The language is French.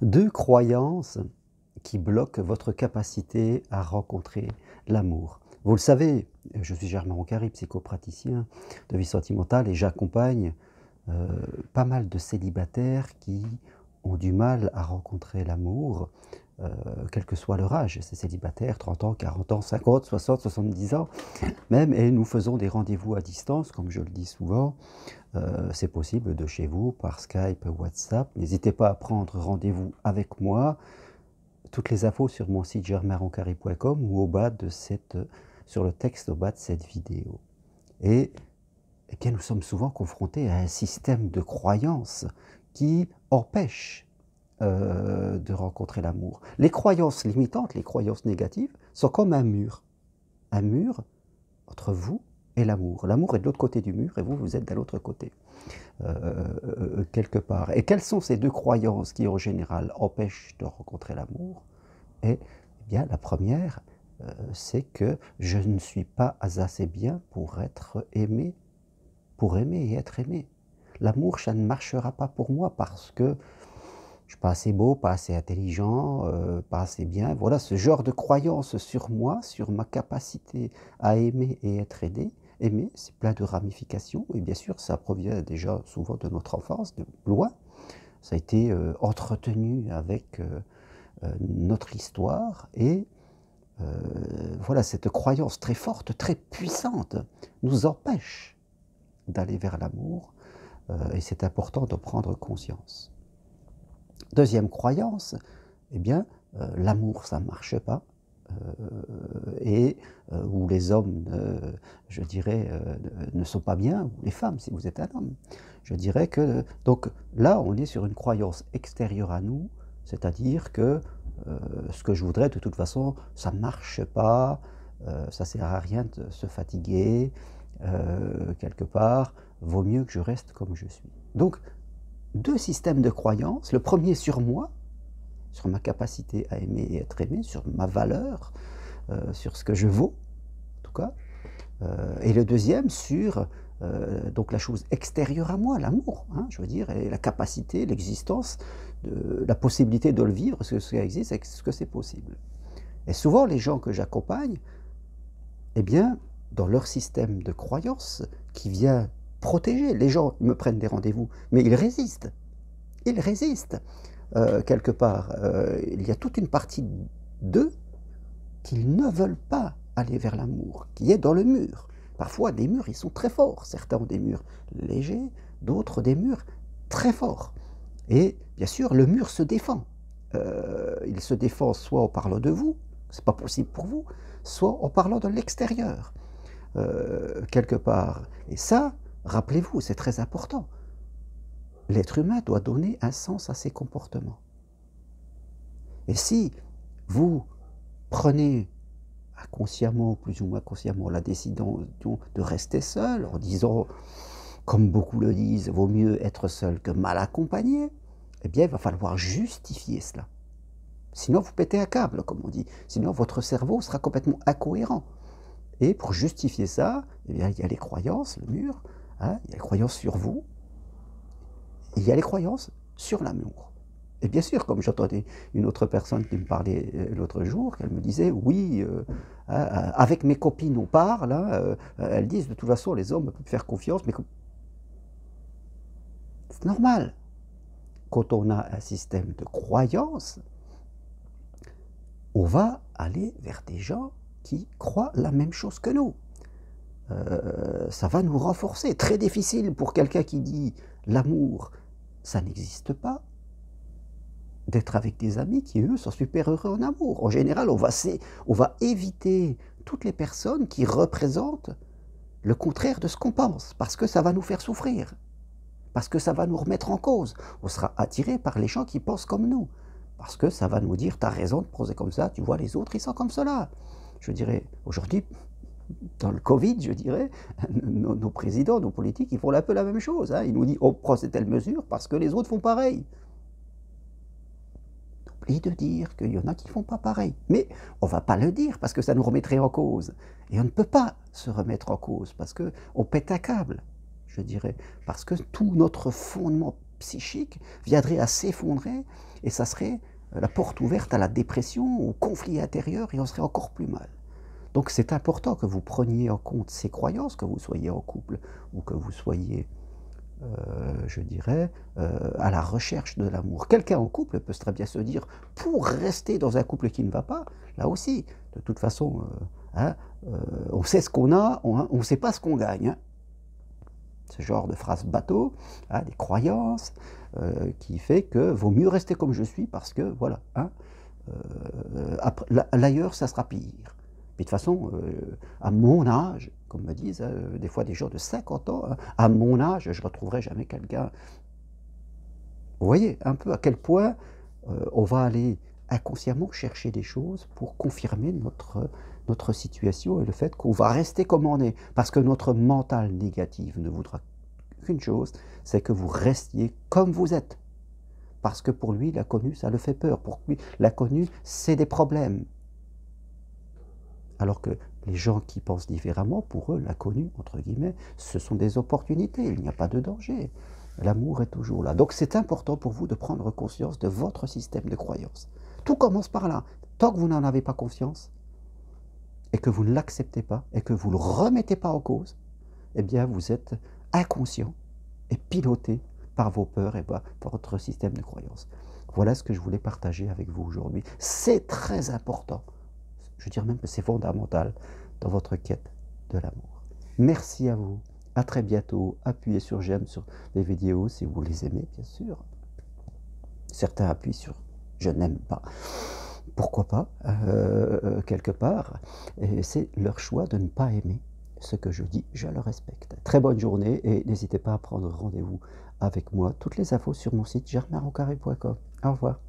Deux croyances qui bloquent votre capacité à rencontrer l'amour. Vous le savez, je suis Germain Roncari, psychopraticien de vie sentimentale et j'accompagne pas mal de célibataires qui ont du mal à rencontrer l'amour, quel que soit leur âge. Ces célibataires, 30 ans, 40 ans, 50, 60, 70 ans même, et nous faisons des rendez-vous à distance, comme je le dis souvent. C'est possible de chez vous, par Skype, WhatsApp. N'hésitez pas à prendre rendez-vous avec moi. Toutes les infos sur mon site germainroncari.com ou au bas de sur le texte au bas de cette vidéo. Et eh bien, nous sommes souvent confrontés à un système de croyances qui empêche de rencontrer l'amour. Les croyances limitantes, les croyances négatives, sont comme un mur. Un mur entre vous et l'amour. L'amour est de l'autre côté du mur et vous, vous êtes de l'autre côté, quelque part. Et quelles sont ces deux croyances qui, en général, empêchent de rencontrer l'amour? Eh bien, la première, c'est que je ne suis pas assez bien pour être aimé, pour aimer et être aimé. L'amour, ça ne marchera pas pour moi parce que je ne suis pas assez beau, pas assez intelligent, pas assez bien. Voilà, ce genre de croyance sur moi, sur ma capacité à aimer et être aimé, c'est plein de ramifications. Et bien sûr, ça provient déjà souvent de notre enfance, de loin. Ça a été entretenu avec notre histoire et voilà, cette croyance très forte, très puissante, nous empêche d'aller vers l'amour et c'est important d'en prendre conscience. Deuxième croyance, eh bien, l'amour, ça ne marche pas, où les hommes, je dirais, ne sont pas bien, ou les femmes, si vous êtes un homme. Je dirais que, donc là, on est sur une croyance extérieure à nous, c'est-à-dire que ce que je voudrais, de toute façon, ça ne marche pas, ça ne sert à rien de se fatiguer, quelque part, vaut mieux que je reste comme je suis. Donc, deux systèmes de croyances, le premier sur moi, sur ma capacité à aimer et être aimé, sur ma valeur, sur ce que je vaux, en tout cas, et le deuxième sur donc la chose extérieure à moi, l'amour, hein, je veux dire, et la capacité, l'existence, la possibilité de le vivre, ce que ça existe, est-ce que c'est possible. Et souvent, les gens que j'accompagne, eh bien, dans leur système de croyance qui vient protéger, les gens me prennent des rendez-vous, mais ils résistent. Ils résistent, quelque part. Il y a toute une partie d'eux qu'ils ne veulent pas aller vers l'amour, qui est dans le mur. Parfois, des murs, ils sont très forts. Certains ont des murs légers, d'autres des murs très forts. Et bien sûr, le mur se défend. Il se défend soit en parlant de vous, c'est pas possible pour vous, soit en parlant de l'extérieur, quelque part. Et ça, rappelez-vous, c'est très important. L'être humain doit donner un sens à ses comportements. Et si vous prenez inconsciemment ou plus ou moins consciemment la décision de rester seul en disant, comme beaucoup le disent, vaut mieux être seul que mal accompagné, eh bien il va falloir justifier cela. Sinon vous pétez un câble, comme on dit. Sinon votre cerveau sera complètement incohérent. Et pour justifier ça, eh bien, il y a les croyances, le mur, hein, il y a les croyances sur vous, et il y a les croyances sur l'amour. Et bien sûr, comme j'entendais une autre personne qui me parlait l'autre jour, qu'elle me disait, oui, avec mes copines on parle, hein, elles disent de toute façon les hommes peuvent faire confiance, mais c'est normal. Quand on a un système de croyances, on va aller vers des gens qui croient la même chose que nous. Ça va nous renforcer. Très difficile pour quelqu'un qui dit l'amour, ça n'existe pas, d'être avec des amis qui, eux, sont super heureux en amour. En général, on va éviter toutes les personnes qui représentent le contraire de ce qu'on pense, parce que ça va nous faire souffrir, parce que ça va nous remettre en cause. On sera attiré par les gens qui pensent comme nous, parce que ça va nous dire, t'as raison de penser comme ça, tu vois les autres, ils sont comme cela. Je dirais, aujourd'hui, dans le Covid, je dirais, nos présidents, nos politiques, ils font un peu la même chose. Hein. Ils nous disent, on prend cette telle mesure parce que les autres font pareil. Oublie de dire qu'il y en a qui ne font pas pareil. Mais on ne va pas le dire parce que ça nous remettrait en cause. Et on ne peut pas se remettre en cause parce qu'on pète un câble, je dirais. Parce que tout notre fondement psychique viendrait à s'effondrer et ça serait la porte ouverte à la dépression, au conflit intérieur et on serait encore plus mal. Donc c'est important que vous preniez en compte ces croyances, que vous soyez en couple ou que vous soyez, je dirais, à la recherche de l'amour. Quelqu'un en couple peut très bien se dire, pour rester dans un couple qui ne va pas, là aussi, de toute façon, hein, on sait ce qu'on a, on ne sait pas ce qu'on gagne. Hein. Ce genre de phrase bateau, hein, des croyances, qui fait que vaut mieux rester comme je suis parce que, voilà, hein, l'ailleurs, ça sera pire. Mais de toute façon, à mon âge, comme me disent des fois des gens de 50 ans, hein, à mon âge, je ne retrouverai jamais quelqu'un. Vous voyez un peu à quel point on va aller inconsciemment chercher des choses pour confirmer notre situation et le fait qu'on va rester comme on est. Parce que notre mental négatif ne voudra qu'une chose, c'est que vous restiez comme vous êtes. Parce que pour lui, l'inconnu, ça le fait peur. Pour lui, l'inconnu, c'est des problèmes. Alors que les gens qui pensent différemment, pour eux, l'inconnu, entre guillemets, ce sont des opportunités, il n'y a pas de danger. L'amour est toujours là. Donc c'est important pour vous de prendre conscience de votre système de croyance. Tout commence par là. Tant que vous n'en avez pas confiance, et que vous ne l'acceptez pas, et que vous ne le remettez pas en cause, eh bien vous êtes inconscient et piloté par vos peurs et par votre système de croyance. Voilà ce que je voulais partager avec vous aujourd'hui. C'est très important. Je veux dire même que c'est fondamental dans votre quête de l'amour. Merci à vous. À très bientôt. Appuyez sur j'aime sur les vidéos si vous les aimez, bien sûr. Certains appuient sur je n'aime pas. Pourquoi pas, quelque part. Et c'est leur choix de ne pas aimer ce que je dis, je le respecte. Très bonne journée et n'hésitez pas à prendre rendez-vous avec moi. Toutes les infos sur mon site germainroncarré.com. Au revoir.